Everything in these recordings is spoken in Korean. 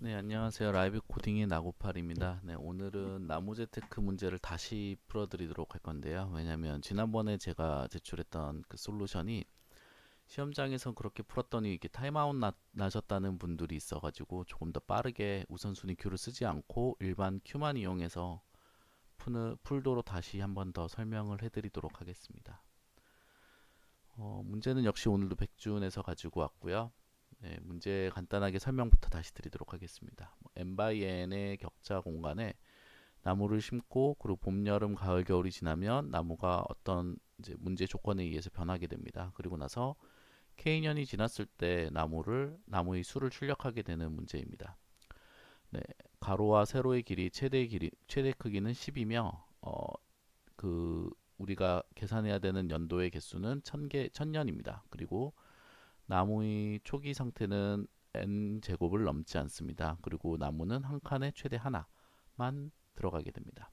네, 안녕하세요. 라이브 코딩의 나고팔입니다. 네, 오늘은 나무 재테크 문제를 다시 풀어드리도록 할 건데요. 왜냐하면 지난번에 제가 제출했던 그 솔루션이 시험장에서 그렇게 풀었더니 이게 타임아웃 나셨다는 분들이 있어가지고 조금 더 빠르게 우선순위 큐를 쓰지 않고 일반 큐만 이용해서 풀도록 다시 한번 더 설명을 해드리도록 하겠습니다. 문제는 역시 오늘도 백준에서 가지고 왔고요. 네, 문제 간단하게 설명부터 다시 드리도록 하겠습니다. n by n의 격자 공간에 나무를 심고 그리고 봄, 여름, 가을, 겨울이 지나면 나무가 어떤 이제 문제 조건에 의해서 변하게 됩니다. 그리고 나서 K년이 지났을 때 나무의 수를 출력하게 되는 문제입니다. 네, 가로와 세로의 최대 크기는 10이며 우리가 계산해야 되는 연도의 개수는 1000년입니다. 그리고 나무의 초기 상태는 n 제곱을 넘지 않습니다. 그리고 나무는 한 칸에 최대 하나만 들어가게 됩니다.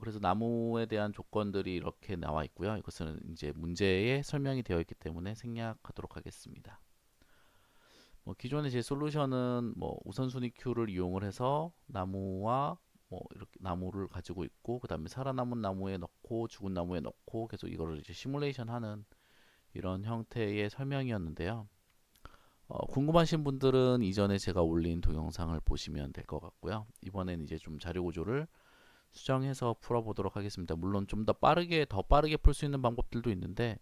그래서 나무에 대한 조건들이 이렇게 나와 있고요. 이것은 이제 문제에 설명이 되어 있기 때문에 생략하도록 하겠습니다. 기존의 제 솔루션은 우선순위 큐를 이용을 해서 나무와 이렇게 나무를 가지고 있고 그 다음에 살아남은 나무에 넣고 죽은 나무에 넣고 계속 이거를 이제 시뮬레이션 하는 이런 형태의 설명이었는데요. 궁금하신 분들은 이전에 제가 올린 동영상을 보시면 될 것 같고요. 이번엔 이제 좀 자료 구조를 수정해서 풀어보도록 하겠습니다. 물론 좀 더 빠르게 풀 수 있는 방법들도 있는데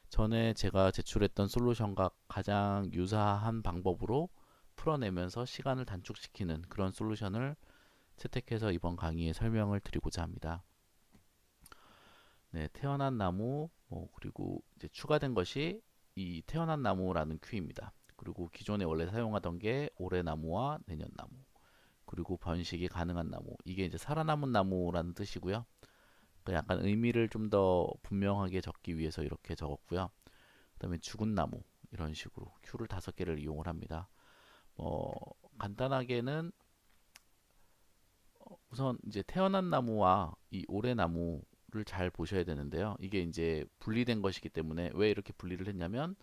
전에 제가 제출했던 솔루션과 가장 유사한 방법으로 풀어내면서 시간을 단축시키는 그런 솔루션을 채택해서 이번 강의에 설명을 드리고자 합니다. 네, 태어난 나무, 그리고 이제 추가된 것이 이 태어난 나무라는 큐입니다. 그리고 기존에 원래 사용하던 게 올해 나무와 내년 나무, 그리고 번식이 가능한 나무. 이게 이제 살아남은 나무라는 뜻이고요. 약간 의미를 좀 더 분명하게 적기 위해서 이렇게 적었고요. 그다음에 죽은 나무 이런 식으로 큐를 5개를 이용을 합니다. 간단하게는 우선 이제 태어난 나무와 이 올해 나무를 잘 보셔야 되는데요. 이게 이제 분리된 것이기 때문에 왜 이렇게 분리를 했냐면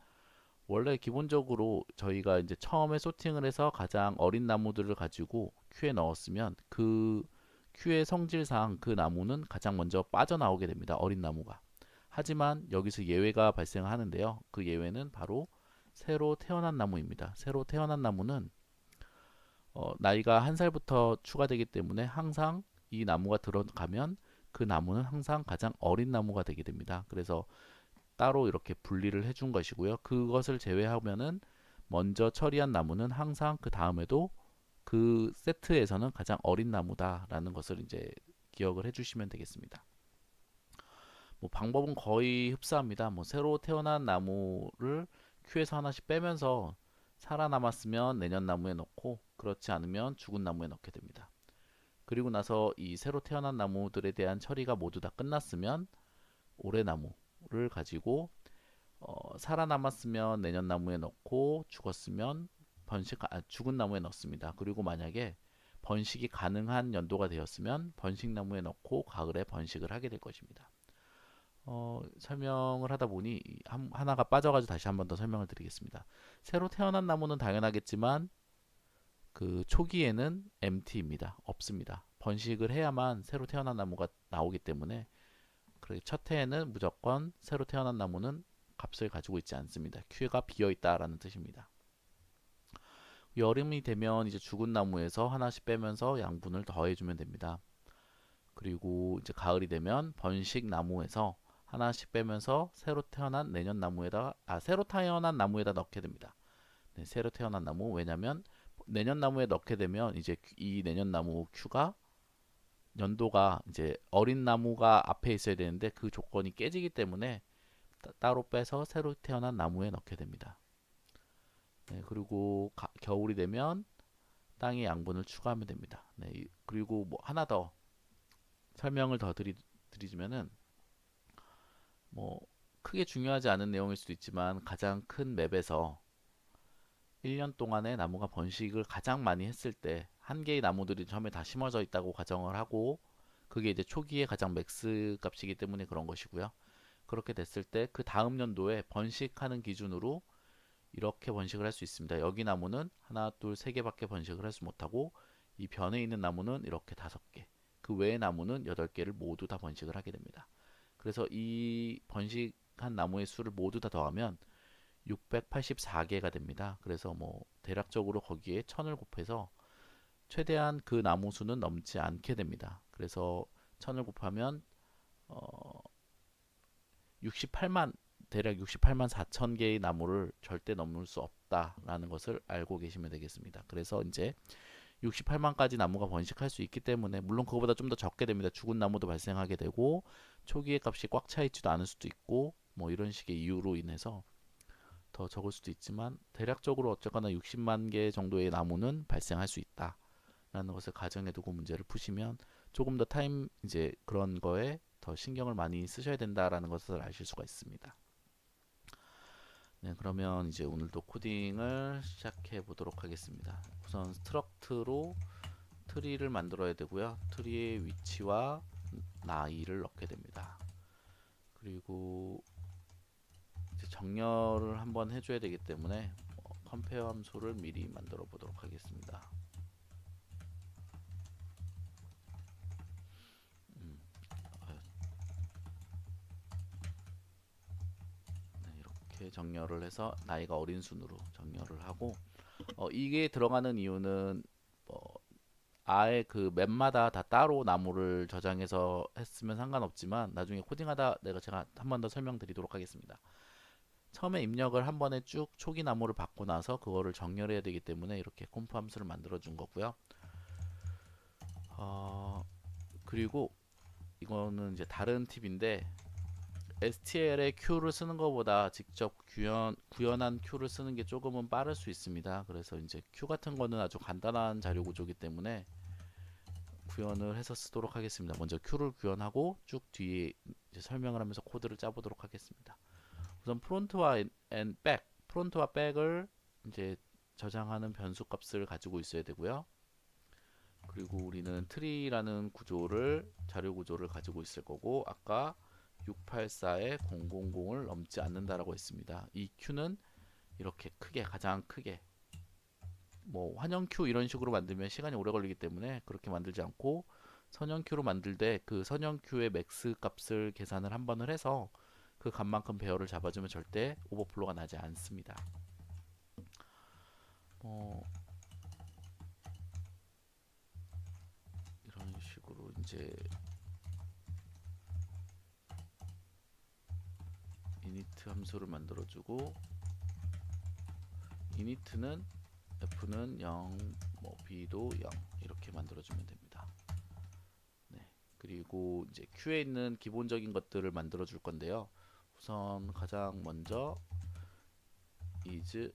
원래 기본적으로 저희가 이제 처음에 소팅을 해서 가장 어린 나무들을 가지고 큐에 넣었으면 그 큐의 성질상 그 나무는 가장 먼저 빠져나오게 됩니다. 어린 나무가. 하지만 여기서 예외가 발생하는데요. 그 예외는 바로 새로 태어난 나무입니다. 새로 태어난 나무는 나이가 1살부터 추가되기 때문에 항상 이 나무가 들어가면 그 나무는 항상 가장 어린 나무가 되게 됩니다. 그래서 따로 이렇게 분리를 해준 것이고요. 그것을 제외하면은 먼저 처리한 나무는 항상 그 다음에도 그 세트에서는 가장 어린 나무다라는 것을 이제 기억을 해주시면 되겠습니다. 방법은 거의 흡사합니다. 새로 태어난 나무를 큐에서 하나씩 빼면서 살아남았으면 내년 나무에 넣고 그렇지 않으면 죽은 나무에 넣게 됩니다. 그리고 나서 이 새로 태어난 나무들에 대한 처리가 모두 다 끝났으면 올해 나무를 가지고 살아남았으면 내년 나무에 넣고 죽었으면 죽은 나무에 넣습니다. 그리고 만약에 번식이 가능한 연도가 되었으면 번식 나무에 넣고 가을에 번식을 하게 될 것입니다. 설명을 하다 보니 하나가 빠져가지고 다시 한번 더 설명을 드리겠습니다. 새로 태어난 나무는 당연하겠지만 그 초기에는 empty입니다. 없습니다. 번식을 해야만 새로 태어난 나무가 나오기 때문에 첫 해에는 무조건 새로 태어난 나무는 값을 가지고 있지 않습니다. 큐가 비어 있다라는 뜻입니다. 여름이 되면 이제 죽은 나무에서 하나씩 빼면서 양분을 더해주면 됩니다. 그리고 이제 가을이 되면 번식 나무에서 하나씩 빼면서 새로 태어난 나무에다 넣게 됩니다. 네, 새로 태어난 나무. 왜냐면 내년 나무에 넣게 되면 이제 이 내년 나무 큐가 연도가 이제 어린 나무가 앞에 있어야 되는데 그 조건이 깨지기 때문에 따로 빼서 새로 태어난 나무에 넣게 됩니다. 네, 그리고 겨울이 되면 땅에 양분을 추가하면 됩니다. 네, 그리고 하나 더 설명을 더 드리자면은 크게 중요하지 않은 내용일 수도 있지만 가장 큰 맵에서 1년 동안에 나무가 번식을 가장 많이 했을 때 한 개의 나무들이 처음에 다 심어져 있다고 가정을 하고 그게 이제 초기에 가장 맥스 값이기 때문에 그런 것이고요. 그렇게 됐을 때 그 다음 연도에 번식하는 기준으로 이렇게 번식을 할 수 있습니다. 여기 나무는 하나, 둘, 세 개밖에 번식을 할 수 못하고 이 변에 있는 나무는 이렇게 5개, 그 외의 나무는 8개를 모두 다 번식을 하게 됩니다. 그래서 이 번식한 나무의 수를 모두 다 더하면 684개가 됩니다. 그래서 뭐 대략적으로 거기에 1000을 곱해서 최대한 그 나무 수는 넘지 않게 됩니다. 그래서 1000을 곱하면 68만, 대략 68만 4천 개의 나무를 절대 넘을 수 없다라는 것을 알고 계시면 되겠습니다. 그래서 이제 68만까지 나무가 번식할 수 있기 때문에, 물론 그거보다 좀 더 적게 됩니다. 죽은 나무도 발생하게 되고 초기의 값이 꽉 차 있지도 않을 수도 있고 뭐 이런 식의 이유로 인해서 더 적을 수도 있지만, 대략적으로 어쨌거나 60만 개 정도의 나무는 발생할 수 있다라는 것을 가정해 두고 문제를 푸시면 조금 더 이제 그런 거에 더 신경을 많이 쓰셔야 된다라는 것을 아실 수가 있습니다. 네, 그러면 이제 오늘도 코딩을 시작해 보도록 하겠습니다. 우선 스트럭트로 트리를 만들어야 되고요. 트리의 위치와 나이를 넣게 됩니다. 그리고 이제 정렬을 한번 해줘야 되기 때문에 컴페어 함수를 미리 만들어 보도록 하겠습니다. 네, 이렇게 정렬을 해서 나이가 어린 순으로 정렬을 하고, 이게 들어가는 이유는 아예 그 맵마다 다 따로 나무를 저장해서 했으면 상관없지만, 나중에 코딩하다 제가 한 번 더 설명드리도록 하겠습니다. 처음에 입력을 한 번에 쭉 초기 나무를 받고 나서 그거를 정렬해야 되기 때문에 이렇게 콤프 함수를 만들어 준 거고요. 그리고 이거는 이제 다른 팁인데, STL에 Q를 쓰는 것보다 직접 구현한 Q를 쓰는 게 조금은 빠를 수 있습니다. 그래서 이제 Q 같은 거는 아주 간단한 자료 구조이기 때문에 구현을 해서 쓰도록 하겠습니다. 먼저 Q를 구현하고 쭉 뒤에 이제 설명을 하면서 코드를 짜보도록 하겠습니다. 우선 프론트와 백, 프론트와 백을 이제 저장하는 변수 값을 가지고 있어야 되고요. 그리고 우리는 트리라는 자료 구조를 가지고 있을 거고, 아까 684에 000을 넘지 않는다라고 했습니다. 이 Q는 이렇게 크게, 가장 크게, 뭐 환영 Q 이런 식으로 만들면 시간이 오래 걸리기 때문에 그렇게 만들지 않고, 선형 Q로 만들 때 그 선형 Q의 맥스 값을 계산을 한 번을 해서 그 값만큼 배열을 잡아주면 절대 오버플로가 나지 않습니다. 이런 식으로 이제 init 함수를 만들어주고, init는 f는 0, 뭐 b도 0 이렇게 만들어주면 됩니다. 네, 그리고 이제 Q에 있는 기본적인 것들을 만들어줄 건데요. 우선 가장 먼저 is,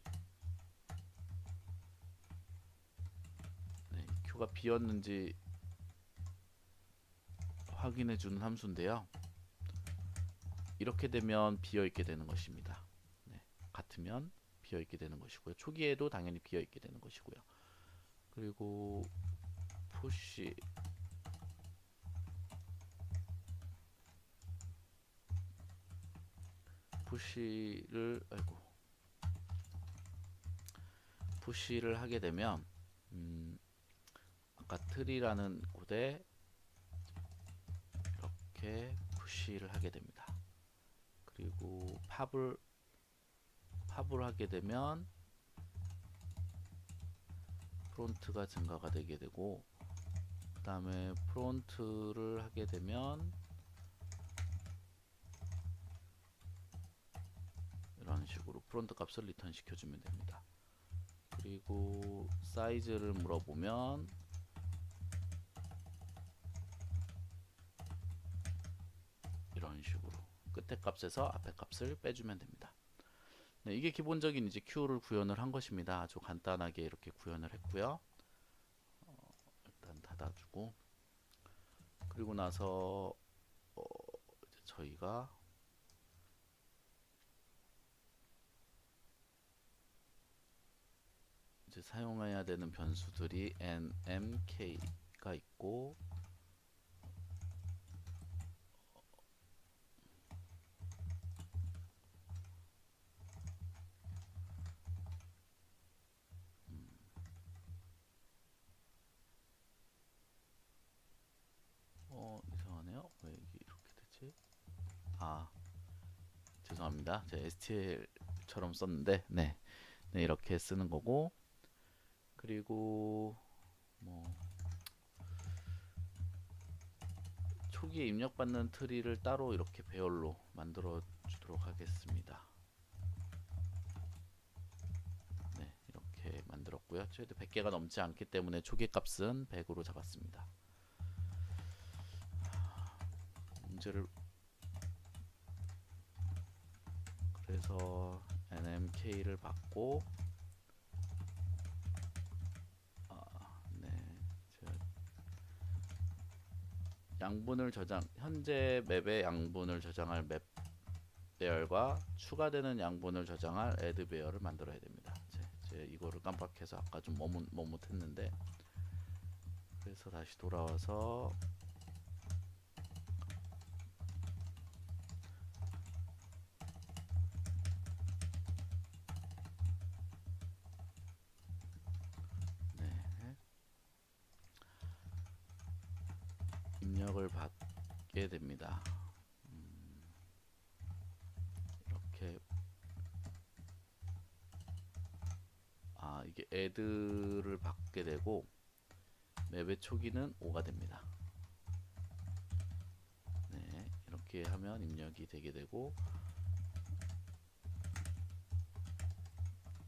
네, Q가 비었는지 확인해주는 함수인데요. 이렇게 되면 비어있게 되는 것입니다. 네, 같으면 비어있게 되는 것이고요. 초기에도 당연히 비어있게 되는 것이고요. 그리고 푸시를 하게 되면 아까 트리라는 곳에 이렇게 푸시를 하게 됩니다. 그리고 팝을 하게 되면 프론트가 증가가 되게 되고, 그 다음에 프론트를 하게 되면 이런 식으로 프론트 값을 리턴 시켜주면 됩니다. 그리고 사이즈를 물어보면 이런 식으로 끝에 값에서 앞에 값을 빼주면 됩니다. 네, 이게 기본적인 이제 Q를 구현을 한 것입니다. 아주 간단하게 이렇게 구현을 했고요. 일단 닫아주고, 그리고 나서 이제 저희가 이제 사용해야 되는 변수들이 nmk가 있고, 아, 죄송합니다. 제가 STL처럼 썼는데, 네, 네 이렇게 쓰는 거고, 그리고 뭐 초기에 입력받는 트리를 따로 이렇게 배열로 만들어 주도록 하겠습니다. 네, 이렇게 만들었고요. 최대 100개가 넘지 않기 때문에 초기 값은 100으로 잡았습니다. 문제를 그래서 NMK를 받고 네, 양분을 저장 현재 맵의 양분을 저장할 맵 배열과 추가되는 양분을 저장할 add 배열을 만들어야 됩니다. 제 이거를 깜빡해서 아까 좀 머뭇했는데 그래서 다시 돌아와서 네, 입력을 받게 됩니다. 이렇게 이게 add를 받게 되고 맵의 초기는 5가 됩니다. 네, 이렇게 하면 입력이 되게 되고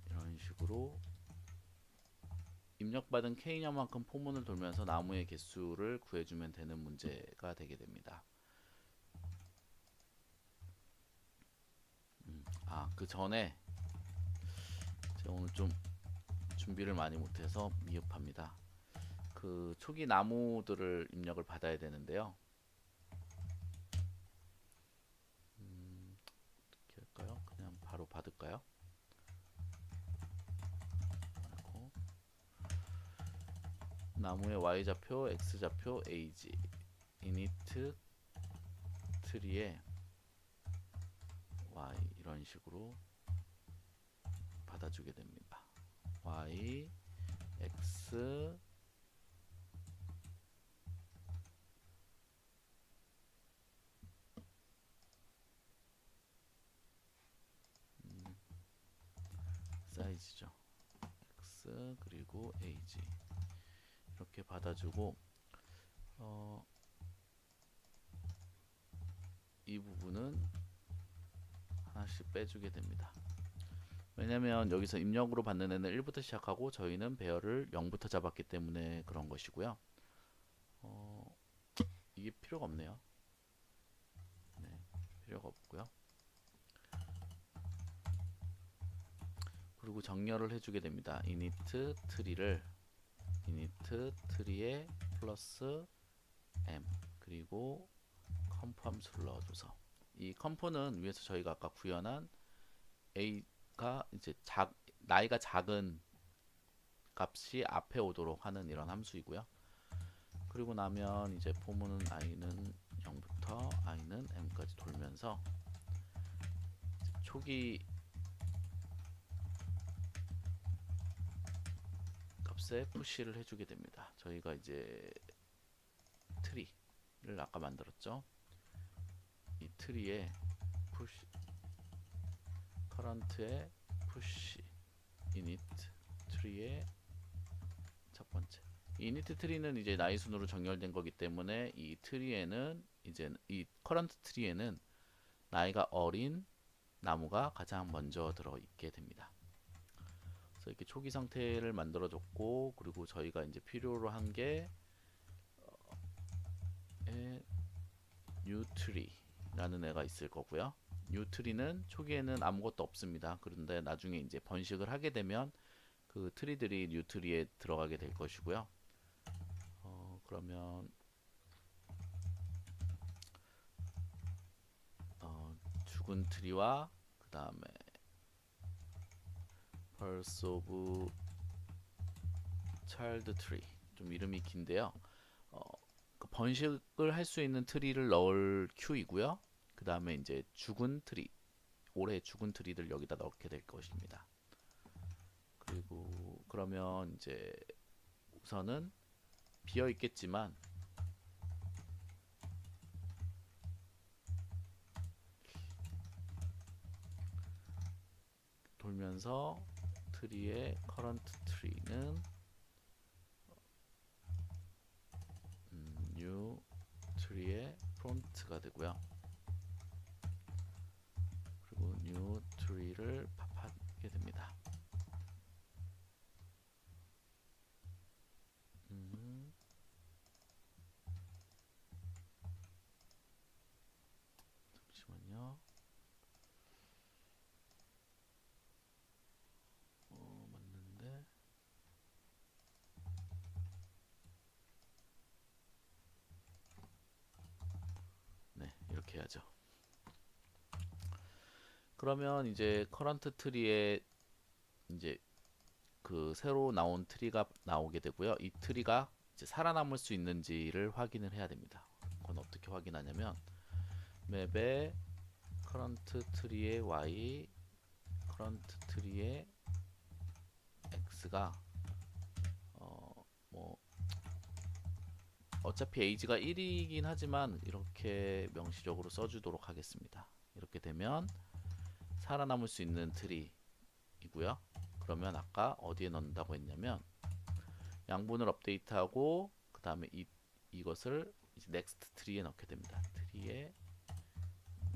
이런 식으로 입력받은 K년만큼 포문을 돌면서 나무의 개수를 구해주면 되는 문제가 되게 됩니다. 그 전에 제가 오늘 좀 준비를 많이 못해서 미흡합니다. 그 초기 나무들을 입력을 받아야 되는데요. 어떻게 할까요? 그냥 바로 받을까요? 나무의 y좌표, x좌표, ag init 트리에 y 이런 식으로 받아주게 됩니다. y, x, 사이즈죠. x 그리고 ag 이렇게 받아주고 이 부분은 하나씩 빼주게 됩니다. 왜냐면 여기서 입력으로 받는 애는 1부터 시작하고 저희는 배열을 0부터 잡았기 때문에 그런 것이고요. 이게 필요가 없네요. 네, 필요가 없고요. 그리고 정렬을 해주게 됩니다. init 트리를 init 트리에 플러스 m 그리고 컴프 함수를 넣어줘서 이 컴프는 위에서 저희가 아까 구현한 a가 이제 나이가 작은 값이 앞에 오도록 하는 이런 함수이고요. 그리고 나면 이제 포문은 i는 0부터 i는 m까지 돌면서 초기 값에 푸시를 해주게 됩니다. 저희가 이제 트리를 아까 만들었죠. 이 트리에 푸시 커런트에 푸시 init 트리의 첫 번째 이니트 트리는 이제 나이 순으로 정렬된 거기 때문에 이 트리에는 이제 이 커런트 트리에는 나이가 어린 나무가 가장 먼저 들어 있게 됩니다. 그래서 이렇게 초기 상태를 만들어 줬고 그리고 저희가 이제 필요로 한 게 new tree라는 애가 있을 거고요. new tree는 초기에는 아무것도 없습니다. 그런데 나중에 이제 번식을 하게 되면 그 트리들이 new tree에 들어가게 될 것이고요. 그러면 죽은 트리와 그 다음에 Pulse of Child Tree 좀 이름이 긴데요. 그 번식을 할 수 있는 트리를 넣을 큐이고요. 그 다음에 이제 죽은 트리 올해 죽은 트리들 여기다 넣게 될 것입니다. 그리고 그러면 이제 우선은 비어 있겠지만 돌면서 트리의 current tree는 new tree의 front가 되고요. 그리고 new tree를 팝하게 됩니다. 잠시만요. 맞는데. 네, 이렇게 해야죠. 그러면 이제 커런트 트리에 이제 그 새로 나온 트리가 나오게 되고요. 이 트리가 이제 살아남을 수 있는지를 확인을 해야 됩니다. 그건 어떻게 확인하냐면 맵에 커런트 트리의 y, 커런트 트리의 x가 뭐 어차피 age가 1이긴 하지만 이렇게 명시적으로 써주도록 하겠습니다. 이렇게 되면 살아남을 수 있는 트리이고요. 그러면 아까 어디에 넣는다고 했냐면 양분을 업데이트하고 그 다음에 이것을 이제 next 트리에 넣게 됩니다. 트리에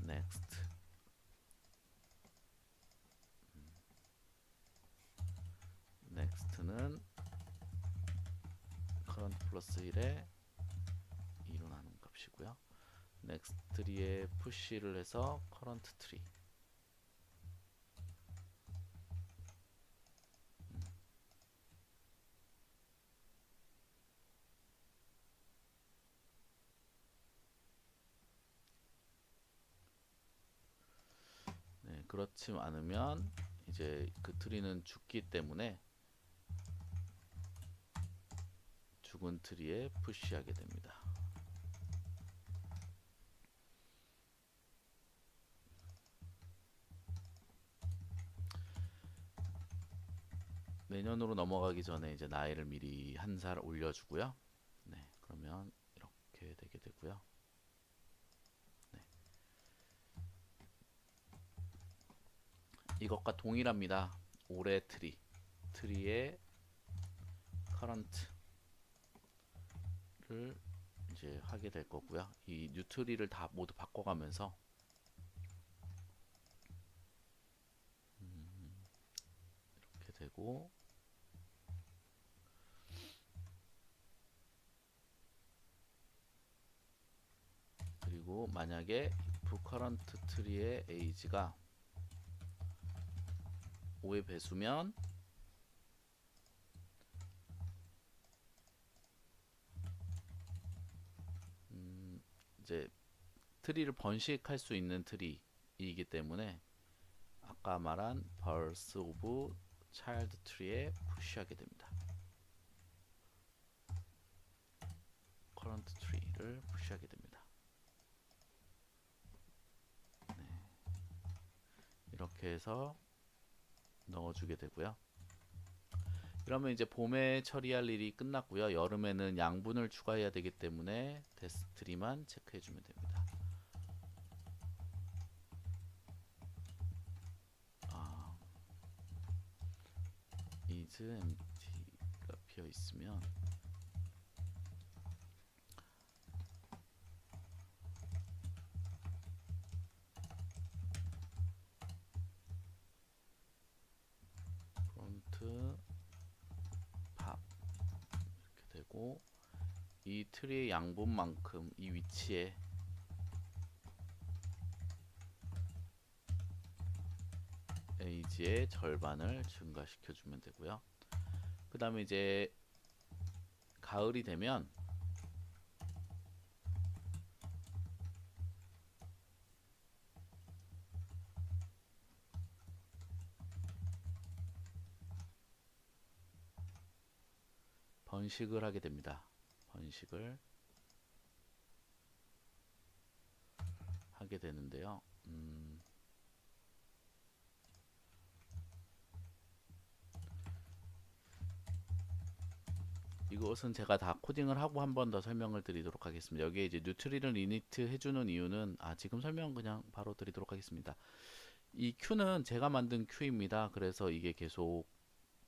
next next는 current 플러스 1에 2로 나눈 값이고요. next 트리에 push를 해서 current 트리 네, 그렇지 않으면 이제 그 트리는 죽기 때문에 죽은 트리에 푸시하게 됩니다. 내년으로 넘어가기 전에 이제 나이를 미리 한 살 올려주고요. 네, 그러면 이렇게 되게 되고요. 네. 이것과 동일합니다. 올해 트리의 current를 이제 하게 될 거고요. 이 뉴트리를 다 모두 바꿔가면서 이렇게 되고 그리고 만약에 if current tree의 age가 5의 배수면 이제 트리를 번식할 수 있는 트리이기 때문에 아까 말한 birth of child tree에 푸시하게 됩니다. current tree를 푸시하게 됩니다. 네. 이렇게 해서 넣어주게 되고요. 그러면 이제 봄에 처리할 일이 끝났고요. 여름에는 양분을 추가해야 되기 때문에 데스트리만 체크해주면 됩니다. is empty가 비어 있으면 프론트 팝 이렇게 되고 이 트리의 양분만큼 이 위치에 age의 절반을 증가시켜 주면 되고요. 그 다음에 이제 가을이 되면 번식을 하게 됩니다. 번식을 하게 되는데요. 이것은 제가 다 코딩을 하고 한 번 더 설명을 드리도록 하겠습니다. 여기에 이제 뉴트리를 이니트 해주는 이유는 지금 설명 그냥 바로 드리도록 하겠습니다. 이 큐는 제가 만든 큐입니다. 그래서 이게 계속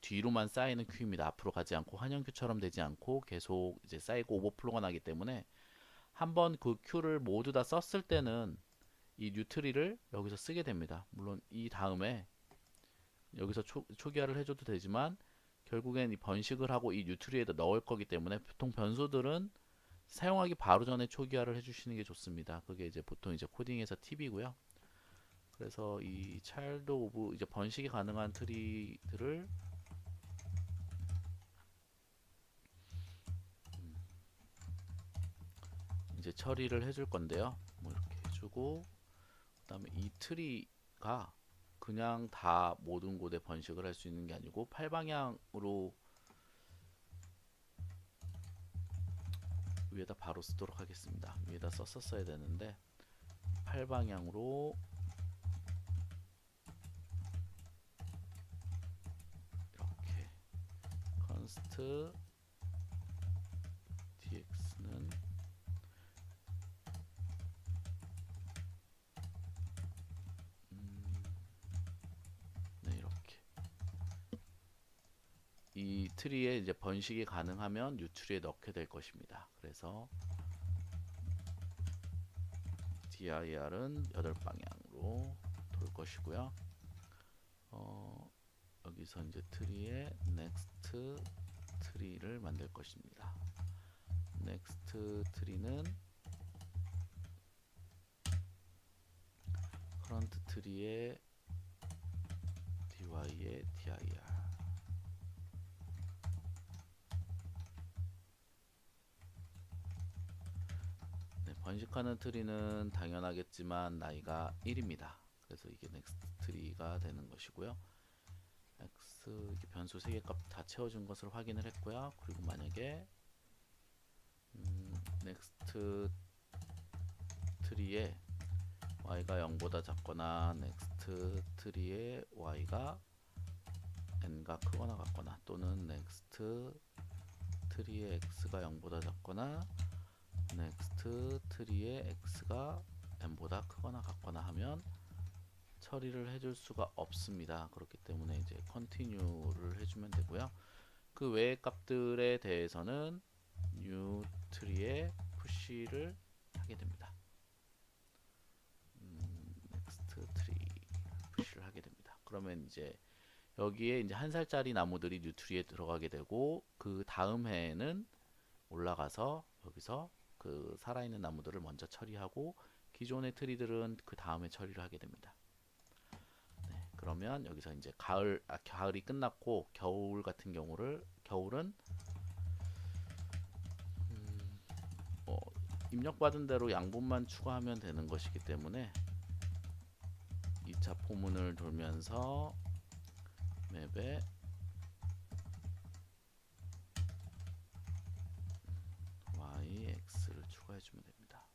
뒤로만 쌓이는 큐입니다. 앞으로 가지 않고 환영 큐처럼 되지 않고 계속 이제 쌓이고 오버플로가 나기 때문에 한번 그 큐를 모두 다 썼을 때는 이 뉴트리를 여기서 쓰게 됩니다. 물론 이 다음에 여기서 초기화를 해줘도 되지만 결국엔 이 번식을 하고 이 뉴트리에다 넣을 거기 때문에 보통 변수들은 사용하기 바로 전에 초기화를 해주시는 게 좋습니다. 그게 이제 보통 이제 코딩에서 팁이고요. 그래서 이 차일드 오브 이제 번식이 가능한 트리들을 이제 처리를 해줄 건데요. 뭐 이렇게 해주고 그다음에 이 트리가 그냥 다 모든 곳에 번식을 할 수 있는 게 아니고 팔방향으로 위에다 바로 쓰도록 하겠습니다. 위에다 썼었어야 되는데 팔방향으로 이렇게 const dx는 네, 이렇게 이 트리에 이제 번식이 가능하면 뉴트리에 넣게 될 것입니다. 그래서 dir은 8방향으로 돌 것이고요. 여기서 이제 트리에 next 트리를 만들 것입니다. next 트리는 current 트리에 dy에 dir 네, 번식하는 트리는 당연하겠지만 나이가 1입니다. 그래서 이게 next 트리가 되는 것이고요. x 이렇게 변수 3개 값 다 채워준 것을 확인을 했고요. 그리고 만약에 next 트리에 y가 0보다 작거나 next 트리에 y가 n가 크거나 같거나 또는 next 트리에 x가 0보다 작거나 next 트리에 x가 n보다 크거나 같거나 하면 처리를 해줄 수가 없습니다. 그렇기 때문에 이제 continue를 해주면 되고요. 그 외의 값들에 대해서는 new tree에 push를 하게 됩니다. next tree push를 하게 됩니다. 그러면 이제 여기에 이제 한 살짜리 나무들이 new tree에 들어가게 되고 그 다음 해에는 올라가서 여기서 그 살아있는 나무들을 먼저 처리하고 기존의 트리들은 그 다음에 처리를 하게 됩니다. 그러면 여기서 이제 가을이 끝났고 겨울 같은 경우를 겨울은 입력받은 대로 양분만 추가하면 되는 것이기 때문에 2차 포문을 돌면서 맵에 y, x를 추가해주면 됩니다.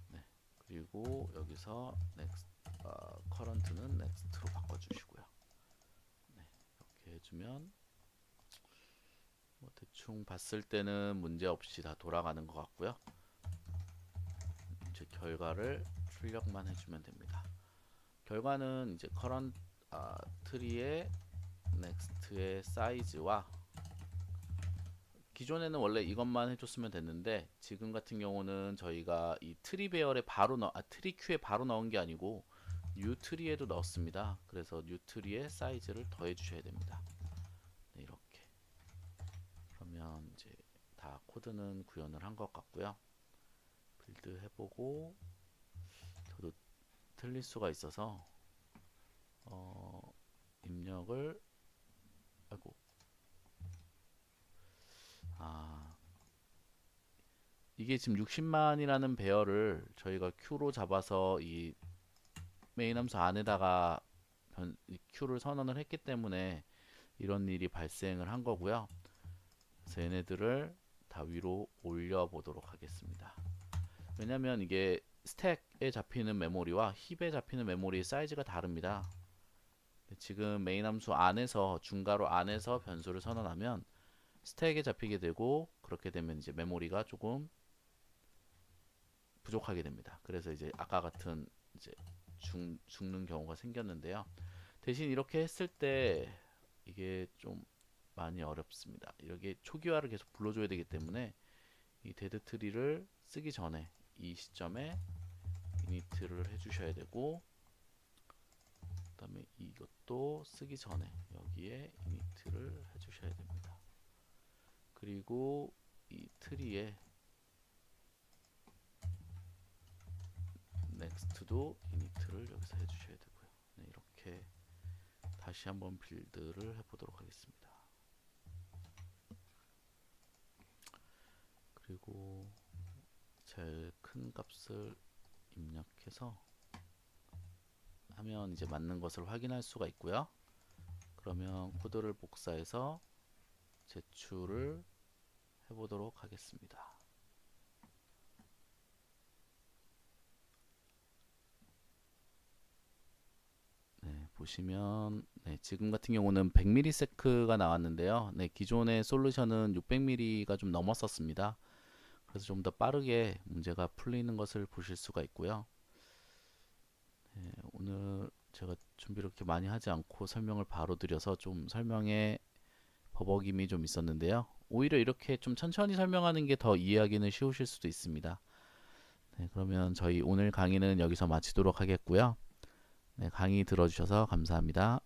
네, 그리고 여기서 next, current는 next로 바꿔주시고요. 네, 이렇게 해주면 뭐 대충 봤을 때는 문제 없이 다 돌아가는 것 같고요. 이제 결과를 출력만 해주면 됩니다. 결과는 이제 current 트리의 next의 사이즈와 기존에는 원래 이것만 해줬으면 됐는데 지금 같은 경우는 저희가 이 트리 배열에 바로 트리 큐에 바로 넣은 게 아니고 뉴 트리에도 넣었습니다. 그래서 뉴 트리의 사이즈를 더해 주셔야 됩니다. 네, 이렇게 그러면 이제 다 코드는 구현을 한 것 같고요. 빌드 해보고 저도 틀릴 수가 있어서 입력을 아이고 이게 지금 60만이라는 배열을 저희가 Q로 잡아서 이 메인 함수 안에다가 Q를 선언을 했기 때문에 이런 일이 발생을 한 거고요. 그래서 얘네들을 다 위로 올려 보도록 하겠습니다. 왜냐면 이게 스택에 잡히는 메모리와 힙에 잡히는 메모리의 사이즈가 다릅니다. 지금 메인 함수 안에서 중괄호 안에서 변수를 선언하면 스택에 잡히게 되고 그렇게 되면 이제 메모리가 조금 부족하게 됩니다. 그래서 이제 아까 같은 이제 죽는 경우가 생겼는데요. 대신 이렇게 했을 때 이게 좀 많이 어렵습니다. 이렇게 초기화를 계속 불러줘야 되기 때문에 이 데드 트리를 쓰기 전에 이 시점에 이니트를 해주셔야 되고, 그 다음에 이것도 쓰기 전에 여기에 이니트를 해주셔야 됩니다. 그리고 이 트리에 넥스트도 이니트를 여기서 해주셔야 되고요. 네, 이렇게 다시 한번 빌드를 해보도록 하겠습니다. 그리고 제일 큰 값을 입력해서 하면 이제 맞는 것을 확인할 수가 있고요. 그러면 코드를 복사해서 제출을 해보도록 하겠습니다. 네, 보시면 네, 지금 같은 경우는 100ms가 나왔는데요. 네, 기존의 솔루션은 600m가 좀 넘었었습니다. 그래서 좀 더 빠르게 문제가 풀리는 것을 보실 수가 있고요. 네, 오늘 제가 준비를 그렇게 많이 하지 않고 설명을 바로 드려서 좀 설명에 버벅임이 좀 있었는데요. 오히려 이렇게 좀 천천히 설명하는 게 더 이해하기는 쉬우실 수도 있습니다. 네, 그러면 저희 오늘 강의는 여기서 마치도록 하겠고요. 네, 강의 들어주셔서 감사합니다.